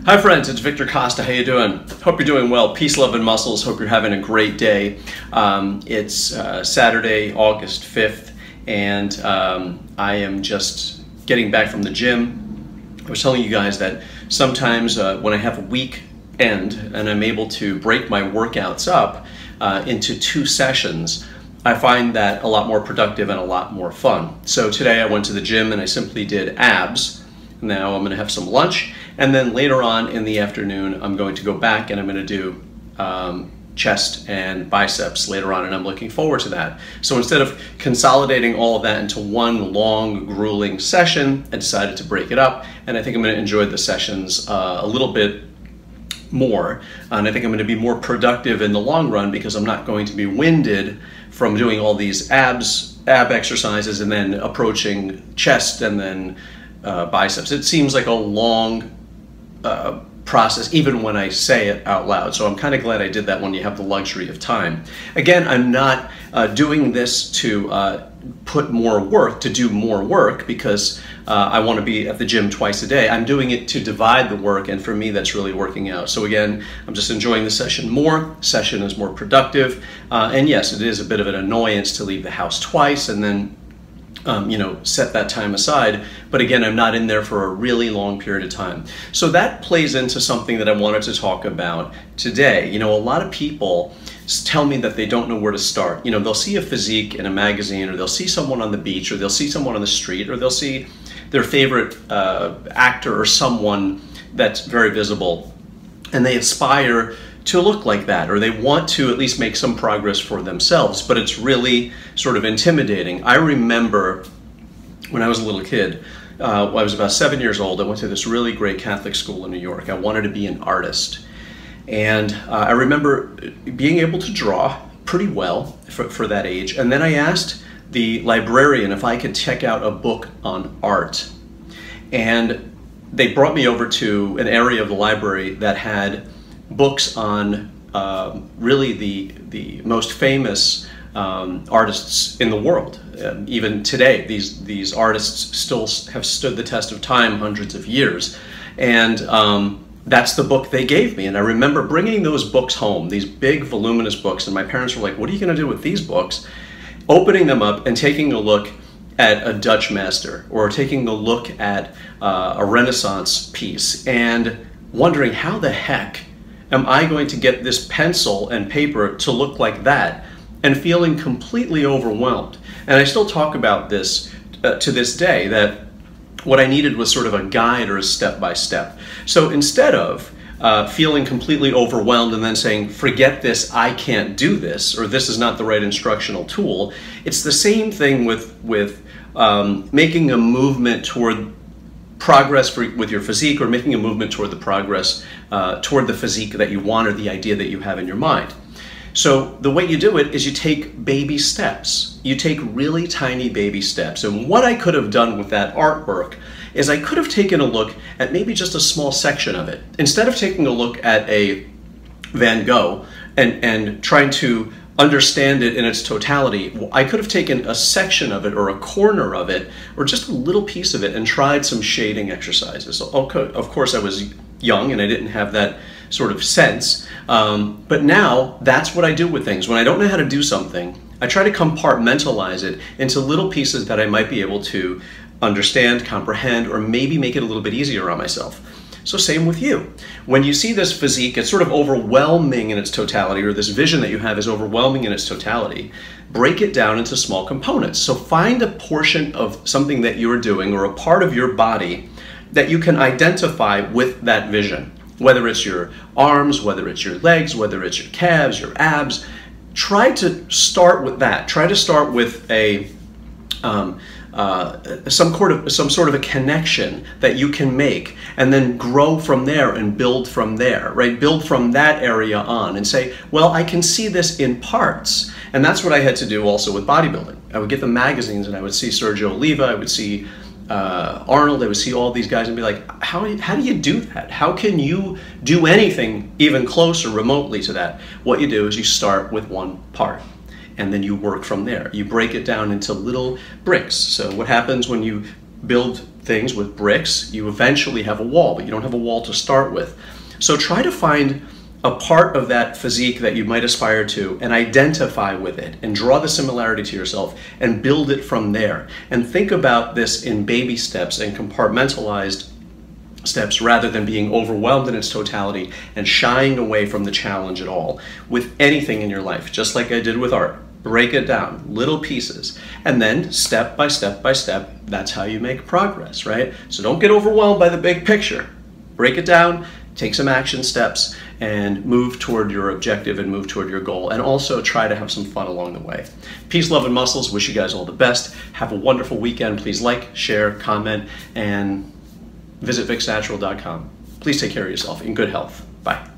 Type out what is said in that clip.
Hi friends, it's Victor Costa. How you doing? Hope you're doing well. Peace, love, and muscles. Hope you're having a great day. It's Saturday, August 5th, and I am just getting back from the gym. I was telling you guys that sometimes when I have a weekend and I'm able to break my workouts up into 2 sessions, I find that a lot more productive and a lot more fun. So today I went to the gym and I simply did abs. Now I'm going to have some lunch, and then later on in the afternoon I'm going to go back and I'm going to do chest and biceps later on, and I'm looking forward to that. So instead of consolidating all of that into one long, grueling session, I decided to break it up, and I think I'm going to enjoy the sessions a little bit more, and I think I'm going to be more productive in the long run because I'm not going to be winded from doing all these ab exercises and then approaching chest and then biceps. It seems like a long process even when I say it out loud, so I'm kind of glad I did that when you have the luxury of time. Again, I'm not doing this to put more work, to do more work, because I want to be at the gym twice a day. I'm doing it to divide the work, and for me that's really working out. So again, I'm just enjoying the session more. Session is more productive, and yes, it is a bit of an annoyance to leave the house twice and then set that time aside. But again, I'm not in there for a really long period of time. So that plays into something that I wanted to talk about today. A lot of people tell me that they don't know where to start. They'll see a physique in a magazine, or they'll see someone on the beach, or they'll see someone on the street, or they'll see their favorite actor or someone that's very visible, and they aspire to look like that, or they want to at least make some progress for themselves, but it's really sort of intimidating. I remember when I was a little kid, I was about 7 years old, I went to this really great Catholic school in New York. I wanted to be an artist, and I remember being able to draw pretty well for that age, and then I asked the librarian if I could check out a book on art, and they brought me over to an area of the library that had books on really the most famous artists in the world. Even today, these artists still have stood the test of time, hundreds of years. And that's the book they gave me. And I remember bringing those books home, these big voluminous books, and my parents were like, "What are you going to do with these books?" Opening them up and taking a look at a Dutch master, or taking a look at a Renaissance piece, and wondering, how the heck am I going to get this pencil and paper to look like that, and feeling completely overwhelmed. And I still talk about this to this day, that what I needed was sort of a guide or a step-by-step. So instead of feeling completely overwhelmed and then saying, "Forget this, I can't do this," or "This is not the right instructional tool," it's the same thing with making a movement toward progress with your physique, or making a movement toward the progress toward the physique that you want, or the idea that you have in your mind. So the way you do it is you take baby steps. You take really tiny baby steps. And what I could have done with that artwork is I could have taken a look at maybe just a small section of it. Instead of taking a look at a Van Gogh and trying to understand it in its totality, I could have taken a section of it, or a corner of it, or just a little piece of it, and tried some shading exercises. Of course, I was young and I didn't have that sort of sense, but now that's what I do with things. When I don't know how to do something, I try to compartmentalize it into little pieces that I might be able to understand, comprehend, or maybe make it a little bit easier on myself. So same with you. When you see this physique, it's sort of overwhelming in its totality, or this vision that you have is overwhelming in its totality. Break it down into small components. So find a portion of something that you're doing, or a part of your body, that you can identify with that vision. Whether it's your arms, whether it's your legs, whether it's your calves, your abs. Try to start with that. Try to start with some sort of a connection that you can make, and then grow from there and build from there, right? Build from that area on and say, well, I can see this in parts. And that's what I had to do also with bodybuilding. I would get the magazines and I would see Sergio Oliva, I would see Arnold, I would see all these guys and be like, how do you do that? How can you do anything even close or remotely to that? What you do is you start with one part, and then you work from there. You break it down into little bricks. So what happens when you build things with bricks, you eventually have a wall, but you don't have a wall to start with. So try to find a part of that physique that you might aspire to and identify with it and draw the similarity to yourself and build it from there. And think about this in baby steps and compartmentalized steps rather than being overwhelmed in its totality and shying away from the challenge at all. With anything in your life, just like I did with art, break it down, little pieces, and then step by step by step, that's how you make progress, right? So don't get overwhelmed by the big picture. Break it down, take some action steps, and move toward your objective and move toward your goal. And also try to have some fun along the way. Peace, love, and muscles. Wish you guys all the best. Have a wonderful weekend. Please like, share, comment, and visit vixnatural.com. Please take care of yourself in good health. Bye.